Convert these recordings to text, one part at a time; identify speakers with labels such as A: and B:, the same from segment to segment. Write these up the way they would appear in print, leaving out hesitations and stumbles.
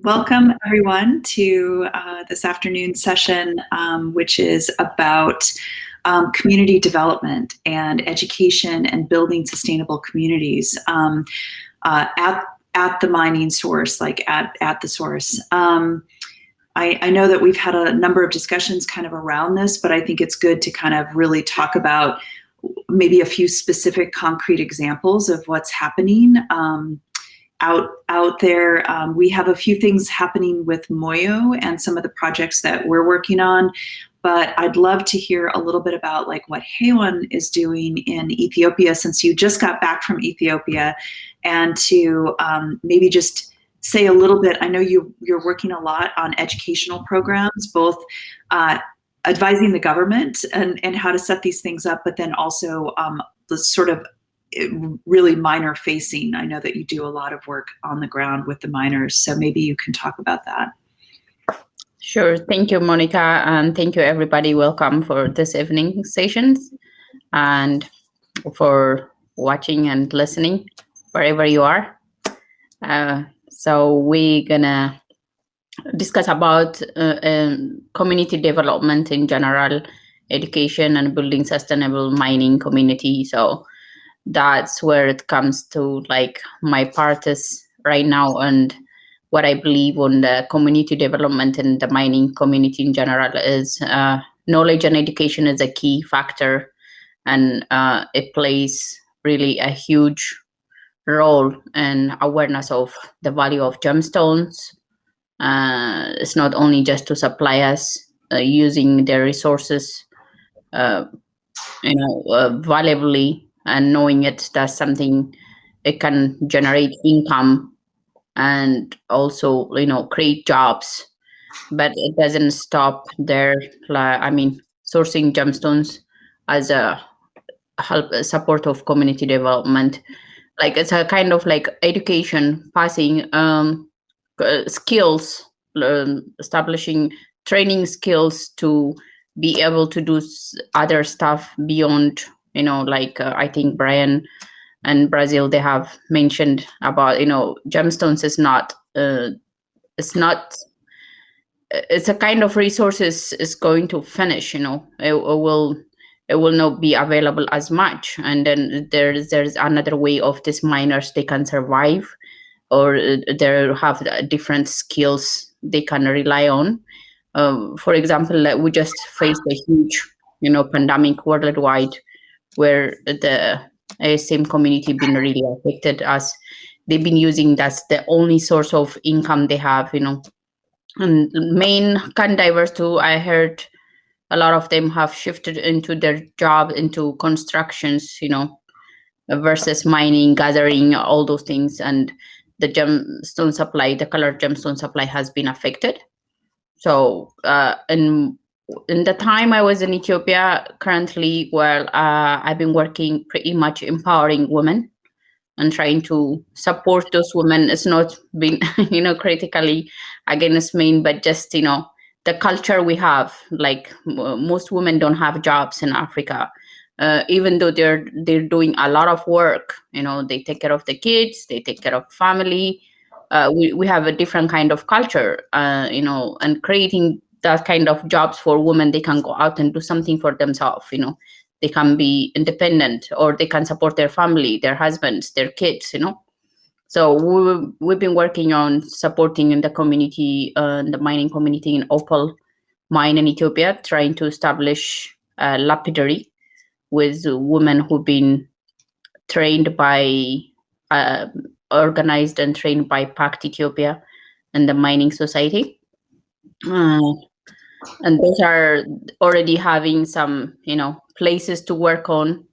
A: Welcome, everyone, to this afternoon session, which is about community development and education and building sustainable communities at the mining source, like at the source. I know that we've had a number of discussions kind of around this, but I think it's good to kind of really talk about maybe a few specific concrete examples of what's happening out there. We have a few things happening with Moyo and some of the projects that we're working on, but I'd love to hear a little bit about like what Hewan is doing in Ethiopia, since you just got back from Ethiopia, and to maybe just say a little bit. I know you're working a lot on educational programs, both advising the government and how to set these things up, but then also the sort of really miner facing. I know that you do a lot of work on the ground with the miners, so maybe you can talk about that.
B: Sure. Thank you, Monica, and thank you, everybody. Welcome for this evening sessions and for watching and listening wherever you are. So we're gonna discuss about community development in general, education and building sustainable mining community. So that's where it comes to like my part is right now, and what I believe on the community development and the mining community in general is knowledge and education is a key factor, and it plays really a huge role in awareness of the value of gemstones. It's not only just to supply us using their resources valuably, and knowing it, that's something it can generate income and also create jobs, but it doesn't stop there. Sourcing gemstones as a support of community development, like it's a kind of like education, passing skills, establishing training skills to be able to do other stuff beyond, I think Brian and Brazil, they have mentioned about, gemstones is not, it's a kind of resources is going to finish, it will not be available as much. And then there's another way of these miners, they can survive, or they have different skills they can rely on. For example, we just faced a huge, pandemic worldwide, where the ASM community been really affected, as they've been using that's the only source of income they have, and main can divers too. I heard a lot of them have shifted into their job into constructions, versus mining, gathering, all those things, and the gemstone supply, the colored gemstone supply has been affected. So in the time I was in Ethiopia, currently, I've been working pretty much empowering women and trying to support those women. It's not been, critically against men, but just, the culture we have, like most women don't have jobs in Africa. Even though they're doing a lot of work, they take care of the kids, they take care of family. We have a different kind of culture, and creating that kind of jobs for women, they can go out and do something for themselves, they can be independent, or they can support their family, their husbands, their kids, So we've been working on supporting in the community, the mining community in Opal mine in Ethiopia, trying to establish a lapidary with women who've been trained by, organized and trained by PACT Ethiopia and the Mining Society. And those are already having some, places to work on,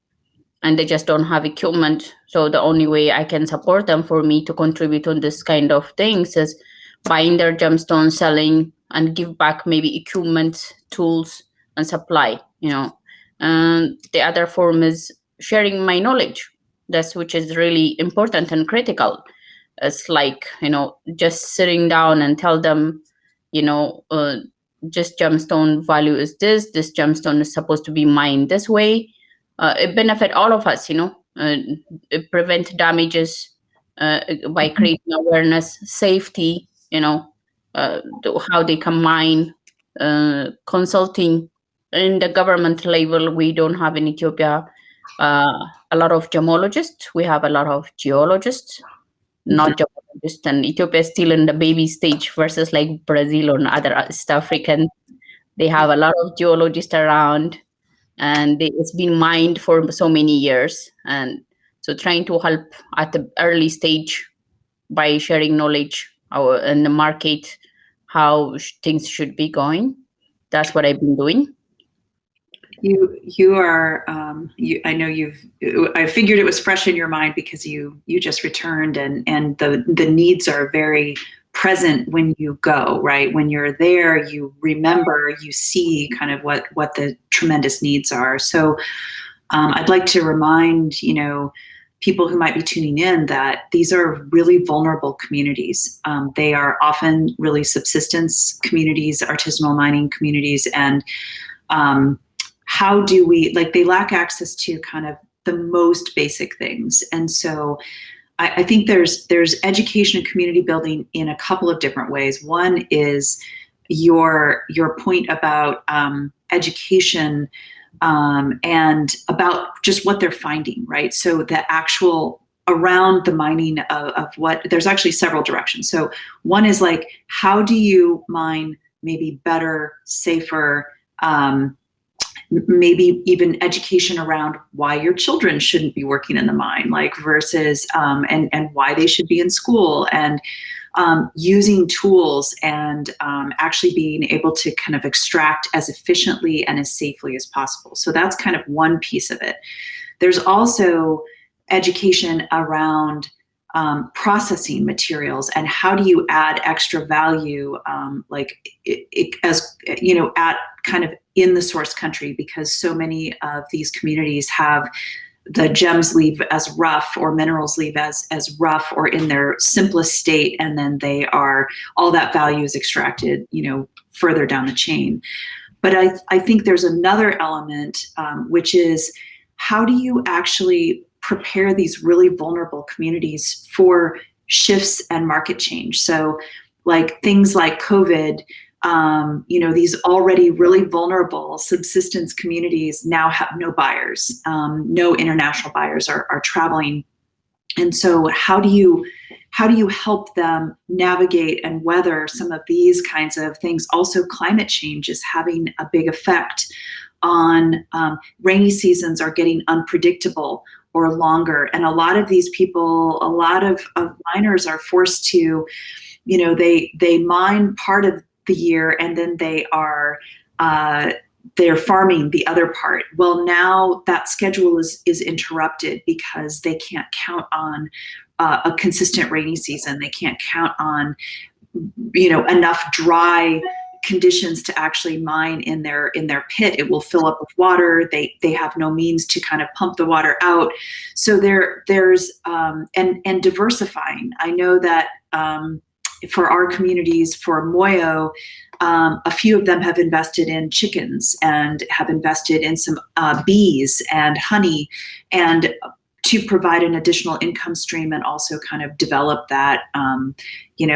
B: and they just don't have equipment. So the only way I can support them, for me to contribute on this kind of things, is buying their gemstones, selling, and give back maybe equipment, tools, and supply, And the other form is sharing my knowledge, which is really important and critical. It's like, just sitting down and tell them, just gemstone value is this gemstone is supposed to be mined this way. It benefit all of us, it prevent damages by creating awareness, safety, how they can mine, consulting. In the government level, we don't have in Ethiopia a lot of gemologists. We have a lot of geologists, not geologists. And Ethiopia is still in the baby stage versus like Brazil or other East African. They have a lot of geologists around, and it's been mined for so many years. And so trying to help at the early stage by sharing knowledge in the market, how things should be going. That's what I've been doing.
A: You are I know I figured it was fresh in your mind because you just returned, and the needs are very present when you go, right? When you're there, you remember, you see kind of what the tremendous needs are. So I'd like to remind people who might be tuning in that these are really vulnerable communities. They are often really subsistence communities, artisanal mining communities, and how do we, they lack access to kind of the most basic things. And so I think there's education and community building in a couple of different ways. One is your point about education and about just what they're finding, right? So the actual around the mining of what, there's actually several directions. So one is how do you mine maybe better, safer, maybe even education around why your children shouldn't be working in the mine, versus and why they should be in school, and using tools, and actually being able to kind of extract as efficiently and as safely as possible. So that's kind of one piece of it. There's also education around processing materials, and how do you add extra value, as at kind of in the source country, because so many of these communities have the gems leave as rough, or minerals leave as rough, or in their simplest state, and then all that value is extracted further down the chain. But I think there's another element, which is how do you actually prepare these really vulnerable communities for shifts and market change? So things like COVID, these already really vulnerable subsistence communities now have no buyers. No international buyers are traveling. And so how do you help them navigate and weather some of these kinds of things? Also, climate change is having a big effect on rainy seasons are getting unpredictable or longer. And a lot of these people, a lot of miners are forced to, they mine part of the year, and then they're farming the other part. Well, now that schedule is interrupted because they can't count on a consistent rainy season. They can't count on enough dry conditions to actually mine in their pit. It will fill up with water. They have no means to kind of pump the water out. So there's and diversifying. I know that for our communities, for Moyo, a few of them have invested in chickens and have invested in some bees and honey, and to provide an additional income stream, and also kind of develop that,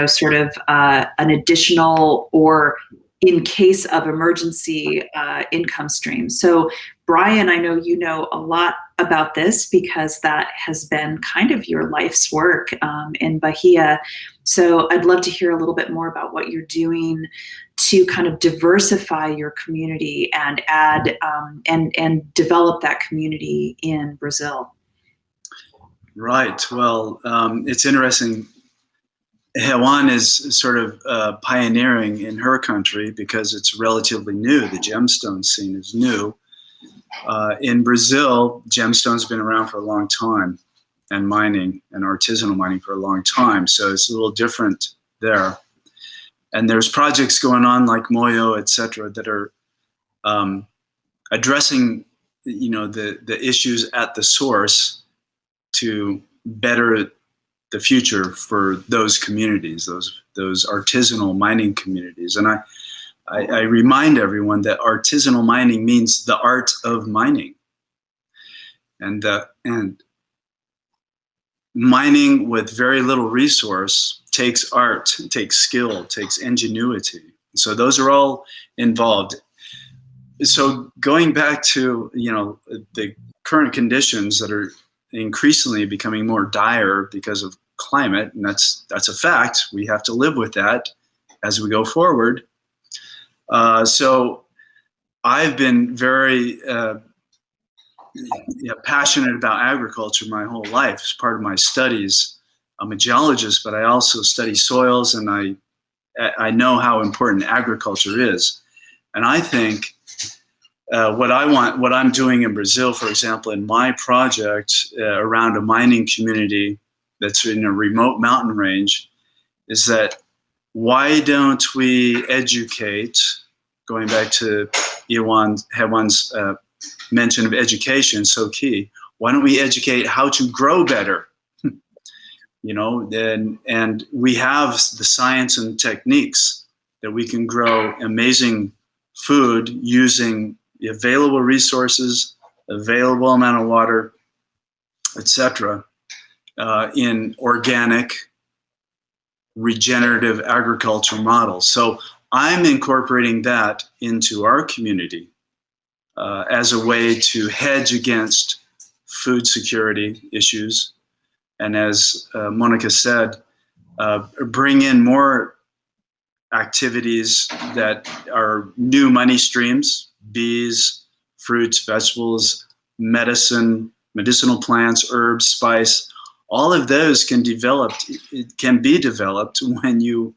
A: sort of an additional, or in case of emergency, income stream. So Brian, I know you know a lot about this because that has been kind of your life's work in Bahia. So I'd love to hear a little bit more about what you're doing to kind of diversify your community and add and develop that community in Brazil.
C: Right. Well, it's interesting. Hewan is sort of pioneering in her country because it's relatively new. The gemstone scene is new. In Brazil, gemstone's been around for a long time, and mining and artisanal mining for a long time. So it's a little different there. And there's projects going on like Moyo, et cetera, that are addressing, the issues at the source to better the future for those communities, those artisanal mining communities. And I remind everyone that artisanal mining means the art of mining, and mining with very little resource takes art, takes skill, takes ingenuity. So those are all involved. So going back to, the current conditions that are increasingly becoming more dire because of climate, and that's a fact. We have to live with that as we go forward. So I've been very passionate about agriculture my whole life as part of my studies. I'm a geologist, but I also study soils, and I know how important agriculture is. And I think what I'm doing in Brazil, for example, in my project around a mining community that's in a remote mountain range, is that why don't we educate, going back to Hewan's mention of education, so key, why don't we educate how to grow better? And we have the science and techniques that we can grow amazing food using the available resources, available amount of water, etc., in organic, regenerative agriculture models. So I'm incorporating that into our community as a way to hedge against food security issues. And as Monica said, bring in more activities that are new money streams: bees, fruits, vegetables, medicinal plants, herbs, spice. All of those can be developed when you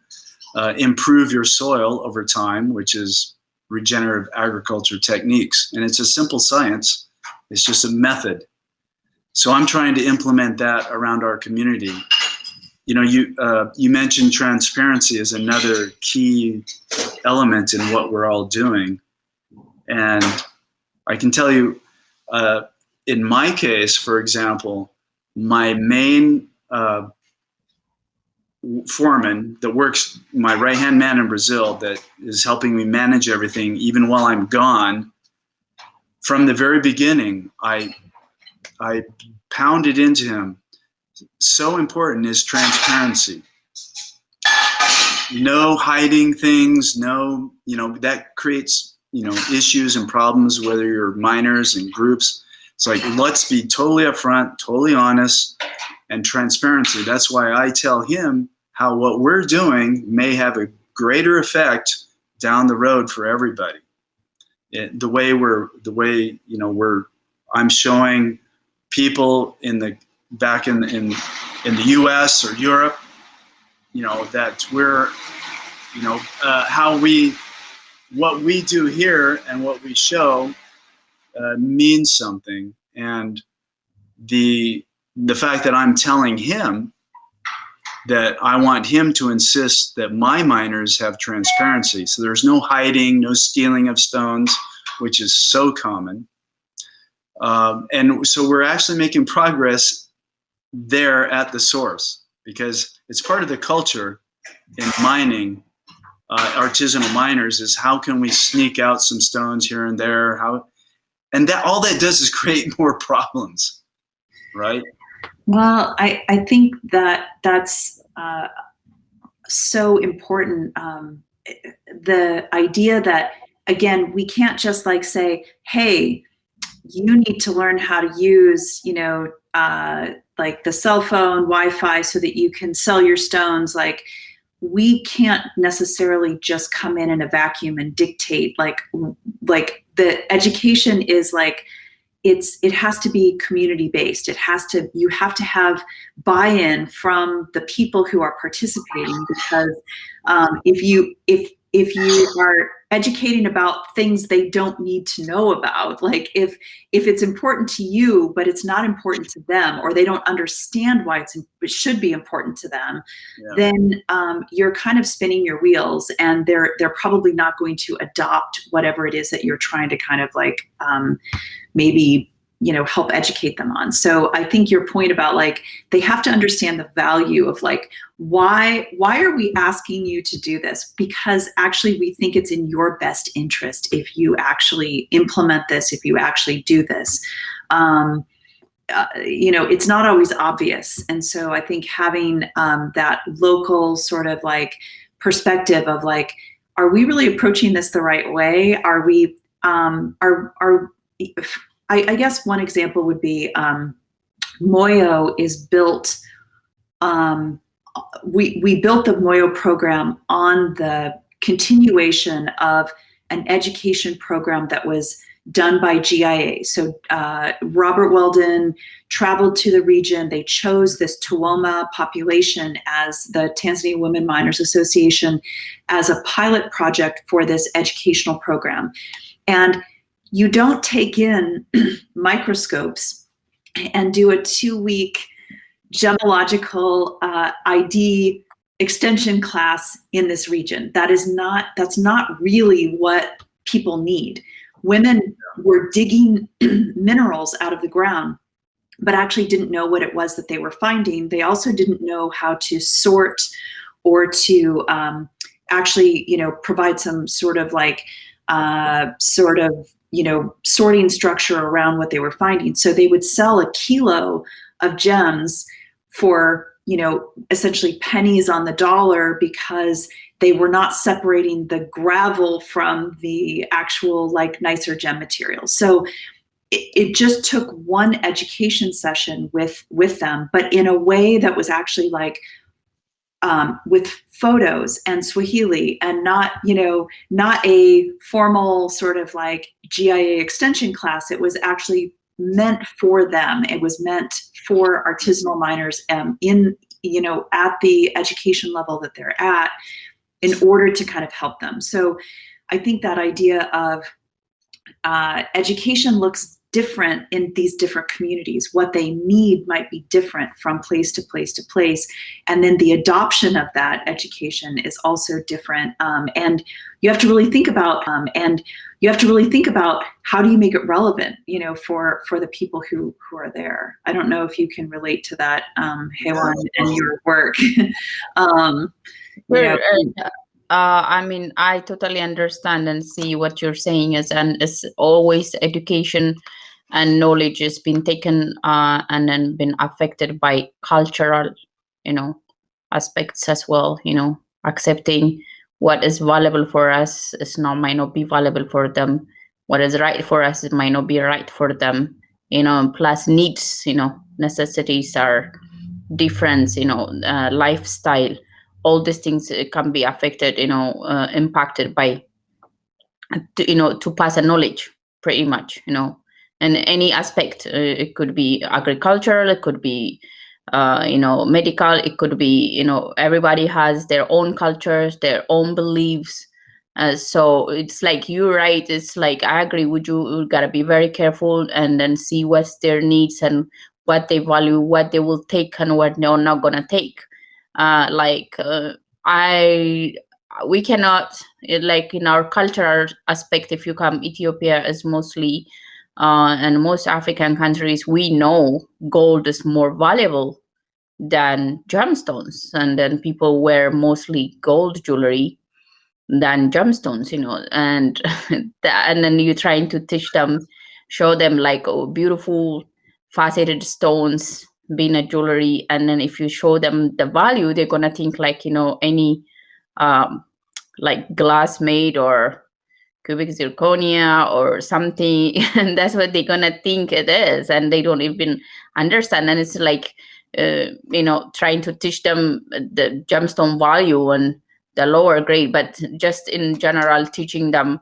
C: improve your soil over time, which is regenerative agriculture techniques. And it's a simple science. It's just a method. So I'm trying to implement that around our community. You mentioned transparency as another key element in what we're all doing. And I can tell you, in my case, for example, my main foreman that works, my right-hand man in Brazil that is helping me manage everything even while I'm gone, from the very beginning, I pounded into him, so important is transparency. No hiding things, that creates, issues and problems, whether you're miners and groups. It's like, let's be totally upfront, totally honest, and transparency. That's why I tell him how what we're doing may have a greater effect down the road for everybody. I'm showing people back in the U.S. or Europe, that we're, what we do here and what we show means something. And the fact that I'm telling him that I want him to insist that my miners have transparency. So there's no hiding, no stealing of stones, which is so common. And so we're actually making progress there at the source, because it's part of the culture in mining, artisanal miners, is how can we sneak out some stones here and there? And that all that does is create more problems, right?
A: Well, I think that's so important. The idea that, again, we can't just say, hey, you need to learn how to use, like the cell phone, Wi-Fi, so that you can sell your stones. Like, we can't necessarily just come in a vacuum and dictate. Like the education is it has to be community based. You have to have buy-in from the people who are participating, because if you are educating about things they don't need to know about, like if it's important to you but it's not important to them, or they don't understand why it should be important to them, then you're kind of spinning your wheels, and they're probably not going to adopt whatever it is that you're trying to kind of maybe help educate them on. So I think your point about they have to understand the value of why are we asking you to do this? Because actually we think it's in your best interest if you actually implement this, if you actually do this. it's not always obvious. And so I think having that local sort of like perspective of like, are we really approaching this the right way? Are we, I guess one example would be Moyo is built, we built the Moyo program on the continuation of an education program that was done by GIA. So Robert Weldon traveled to the region. They chose this Tuoma population as the Tanzania Women Miners Association as a pilot project for this educational program. And you don't take in microscopes and do a 2-week gemological ID extension class in this region. That's not really what people need. Women were digging minerals out of the ground, but actually didn't know what it was that they were finding. They also didn't know how to sort or to actually, provide some sort of like, sorting structure around what they were finding. So they would sell a kilo of gems for, essentially pennies on the dollar, because they were not separating the gravel from the actual like nicer gem material. So it just took one education session with them, but in a way that was actually like with photos and Swahili, and not a formal sort of like GIA extension class. It was actually meant for them. It was meant for artisanal miners at the education level that they're at, in order to kind of help them. So I think that idea of education looks different in these different communities. What they need might be different from place to place to place. And then the adoption of that education is also different. And you have to really think about, how do you make it relevant, for the people who are there. I don't know if you can relate to that, Hewan, and your work.
B: I totally understand and see what you're saying and it's always education and knowledge has been taken and then been affected by cultural, aspects as well. Accepting what is valuable for us might not be valuable for them. What is right for us, it might not be right for them. Plus needs, necessities are different. Lifestyle. All these things can be affected, impacted by, to pass a knowledge, pretty much, in any aspect. It could be agricultural, it could be, medical, it could be, everybody has their own cultures, their own beliefs. So it's like, you're right. It's like, I agree with you. You gotta be very careful and then see what's their needs and what they value, what they will take and what they're not gonna take. We cannot, like in our cultural aspect, if you come, Ethiopia is mostly, and most African countries, we know gold is more valuable than gemstones. And then people wear mostly gold jewelry than gemstones, and and then you're trying to teach them, show them like, beautiful faceted stones being a jewelry, and then if you show them the value, they're gonna think like, any like glass made or cubic zirconia or something, and that's what they're gonna think it is, and they don't even understand. And it's like, trying to teach them the gemstone value and the lower grade, but just in general teaching them,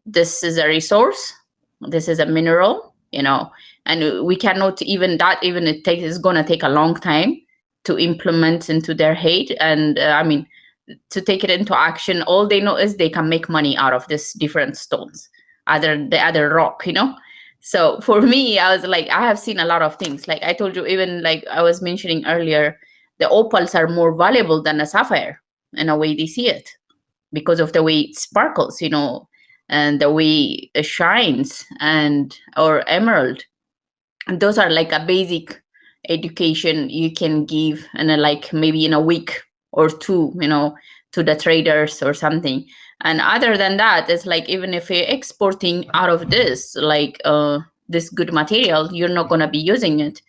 B: this is a resource, this is a mineral, and we cannot it's going to take a long time to implement into their head. And to take it into action, all they know is they can make money out of this different stones, the other rock, So for me, I was like, I have seen a lot of things. Like I told you, even like I was mentioning earlier, the opals are more valuable than a sapphire in a way they see it, because of the way it sparkles, and the way it shines, or emerald. And those are like a basic education you can give, and like maybe in a week or two, to the traders or something. And other than that, it's like, even if you're exporting out of this, like this good material, you're not going to be using it.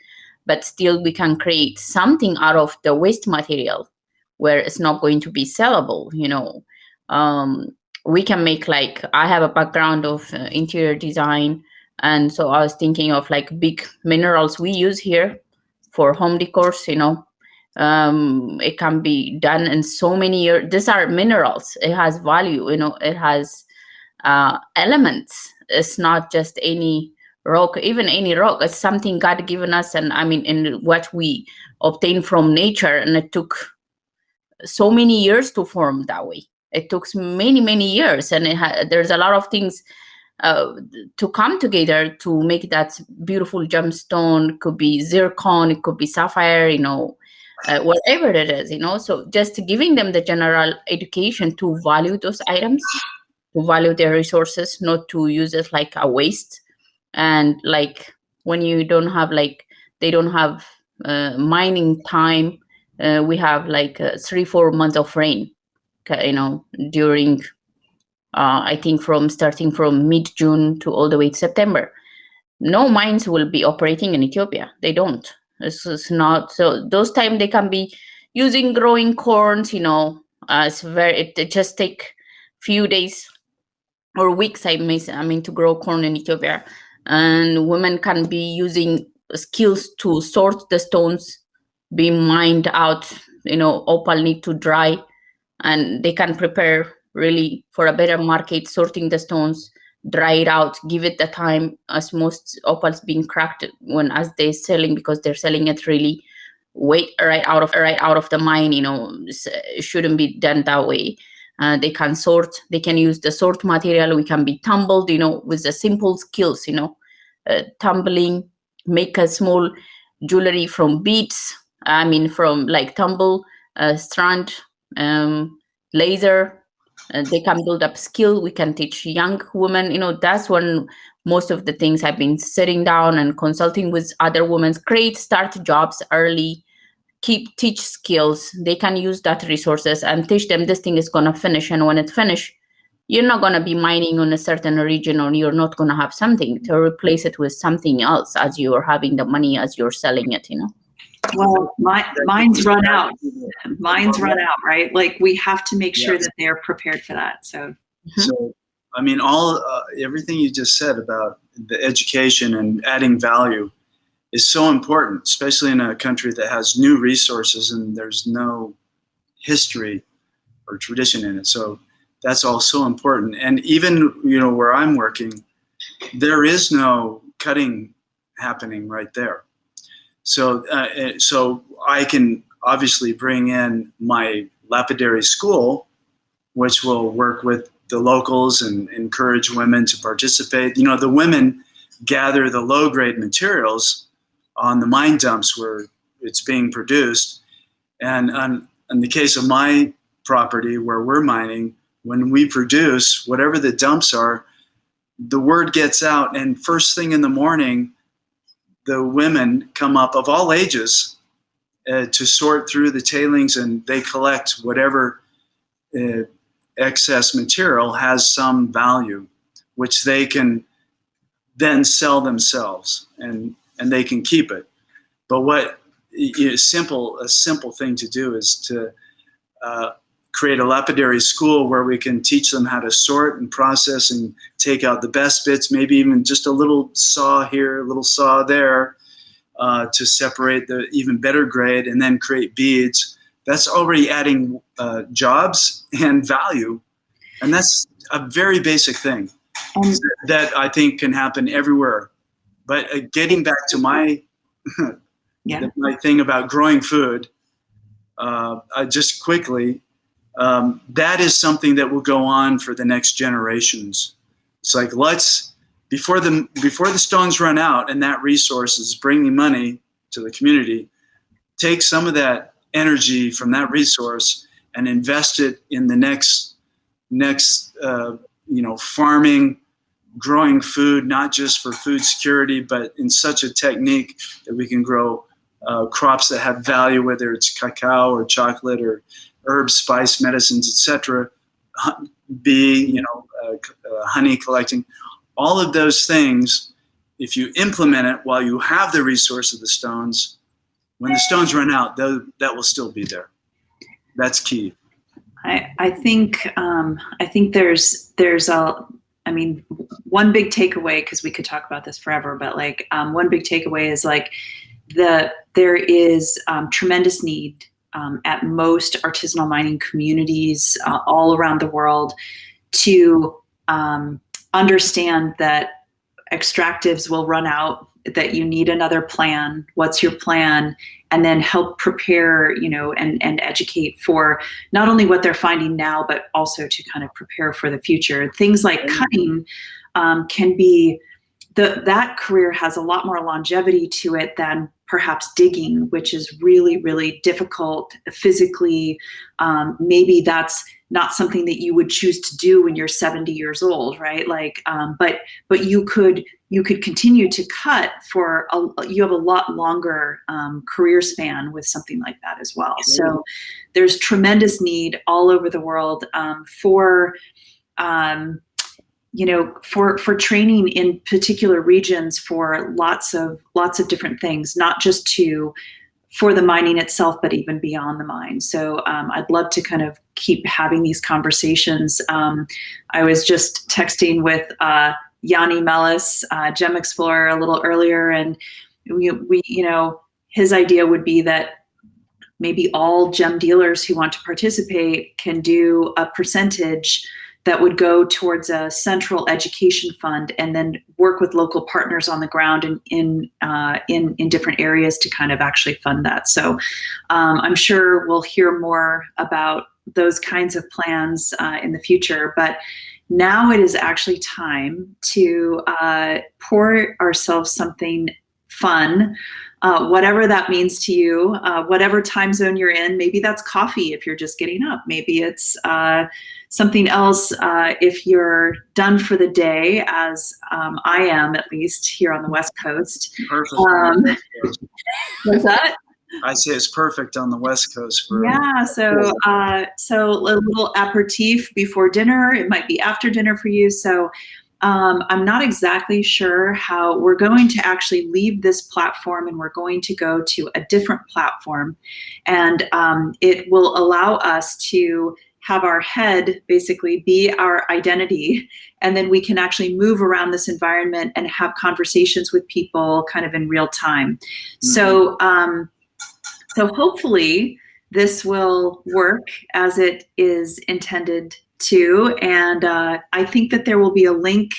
B: But still, we can create something out of the waste material where it's not going to be sellable, we can make, like, I have a background of interior design, and so I was thinking of like big minerals we use here for home decors. It can be done in so many years. These are minerals. It has value. It has elements. It's not just any rock. Even any rock, it's something God given us, and I mean, in what we obtain from nature, and it took so many years to form that way. It took many years, and there's a lot of things to come together to make that beautiful gemstone. It could be zircon, it could be sapphire, whatever it is, So just giving them the general education to value those items, to value their resources, not to use it like a waste. And like when you don't have, like, they don't have mining time. We have like 3-4 months of rain, during I think starting from mid-June to all the way to September. No mines will be operating in Ethiopia. They don't. This is not so. Those time they can be using growing corns. It just take few days or weeks. I mean to grow corn in Ethiopia, and women can be using skills to sort the stones, be mined out. Opal need to dry, and they can prepare really for a better market, sorting the stones, dry it out, give it the time, as most opals being cracked as they're selling, because they're selling it really right out of the mine. It shouldn't be done that way. They can sort, they can use the sort material. We can be tumbled, with the simple skills, tumbling, make a small jewelry from beads. I mean, from like tumble, strand, laser. They can build up skill. We can teach young women. That's when most of the things I've been sitting down and consulting with other women. Create, start jobs early, teach skills. They can use that resources and teach them this thing is going to finish. And when it finish, you're not going to be mining on a certain region, or you're not going to have something to replace it with something else as you're having the money, as you're selling it,
A: Well, mines run out. Mines run out, right? Like, we have to make sure that they're prepared for that. So,
C: I mean, everything you just said about the education and adding value is so important, especially in a country that has new resources and there's no history or tradition in it. So that's all so important. And even, where I'm working, there is no cutting happening right there. So I can obviously bring in my lapidary school, which will work with the locals and encourage women to participate. The women gather the low-grade materials on the mine dumps where it's being produced. And in the case of my property where we're mining, when we produce, whatever the dumps are, the word gets out, and first thing in the morning, the women come up of all ages to sort through the tailings, and they collect whatever excess material has some value, which they can then sell themselves, and they can keep it. But a simple thing to do is to create a lapidary school where we can teach them how to sort and process and take out the best bits, maybe even just a little saw here, a little saw there, to separate the even better grade, and then create beads. That's already adding jobs and value. And that's a very basic thing that I think can happen everywhere. But getting back to my thing about growing food, just quickly, that is something that will go on for the next generations. It's like, before the stones run out and that resource is bringing money to the community, take some of that energy from that resource and invest it in the next farming, growing food, not just for food security, but in such a technique that we can grow crops that have value, whether it's cacao or chocolate or herbs, spice, medicines, etc. Honey collecting, all of those things if you implement it while you have the resource of the stones, when the stones run out, that will still be there. That's key.
A: I think there's one big takeaway, because we could talk about this forever, but like one big takeaway is like there is tremendous need at most artisanal mining communities all around the world to understand that extractives will run out, that you need another plan. What's your plan? And then help prepare, and educate for not only what they're finding now, but also to kind of prepare for the future. Things like cutting can be, that career has a lot more longevity to it than perhaps digging, which is really, really difficult physically. Maybe that's not something that you would choose to do when you're 70 years old, right? Like, but you could continue to cut for you have a lot longer career span with something like that as well. So there's tremendous need all over the world for training in particular regions for lots of different things, not just for the mining itself, but even beyond the mine. So I'd love to kind of keep having these conversations. I was just texting with Yanni Mellis, Gem Explorer, a little earlier, and we his idea would be that maybe all gem dealers who want to participate can do a percentage that would go towards a central education fund, and then work with local partners on the ground in different areas to kind of actually fund that. So I'm sure we'll hear more about those kinds of plans in the future. But now it is actually time to pour ourselves something fun, whatever that means to you, whatever time zone you're in. Maybe that's coffee if you're just getting up. Maybe it's something else if you're done for the day, as I am, at least here on the West Coast.
C: Perfect.
A: What's that?
C: I say it's perfect on the West Coast for.
A: Yeah, so a little aperitif before dinner. It might be after dinner for you. So I'm not exactly sure how we're going to actually leave this platform, and we're going to go to a different platform, and it will allow us to have our head basically be our identity, and then we can actually move around this environment and have conversations with people kind of in real time. Mm-hmm. So hopefully this will work as it is intended to, and I think that there will be a link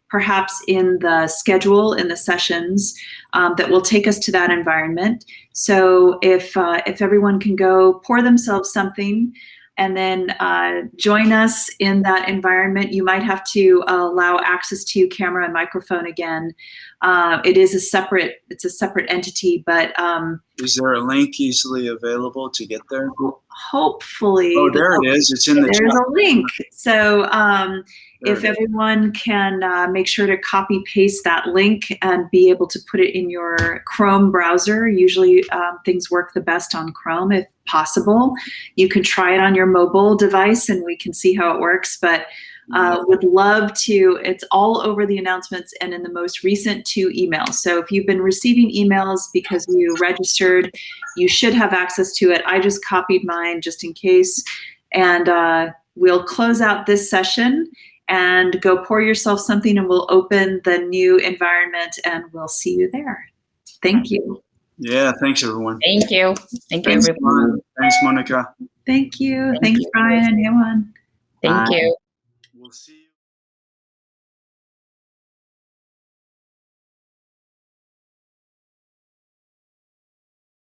A: perhaps in the schedule, in the sessions, that will take us to that environment. So if everyone can go pour themselves something and then join us in that environment. You might have to allow access to camera and microphone again. It's a separate entity, but
C: is there a link easily available to get there?
A: Hopefully.
C: Oh, there it is. It's in the chat.
A: There's a link. So if everyone can make sure to copy paste that link and be able to put it in your Chrome browser. Usually things work the best on Chrome if possible. You can try it on your mobile device and we can see how it works, but would love to. It's all over the announcements and in the most recent 2 emails. So if you've been receiving emails because you registered, you should have access to it. I just copied mine just in case. And we'll close out this session and go pour yourself something, and we'll open the new environment, and we'll see you there. Thank you.
C: Yeah, thanks everyone.
B: Thank you. Thank you,
C: Thanks,
B: everyone.
C: Thanks, Monica.
A: Thank you. Thanks, Brian and Hewan.
B: Thank you.
C: We'll see you.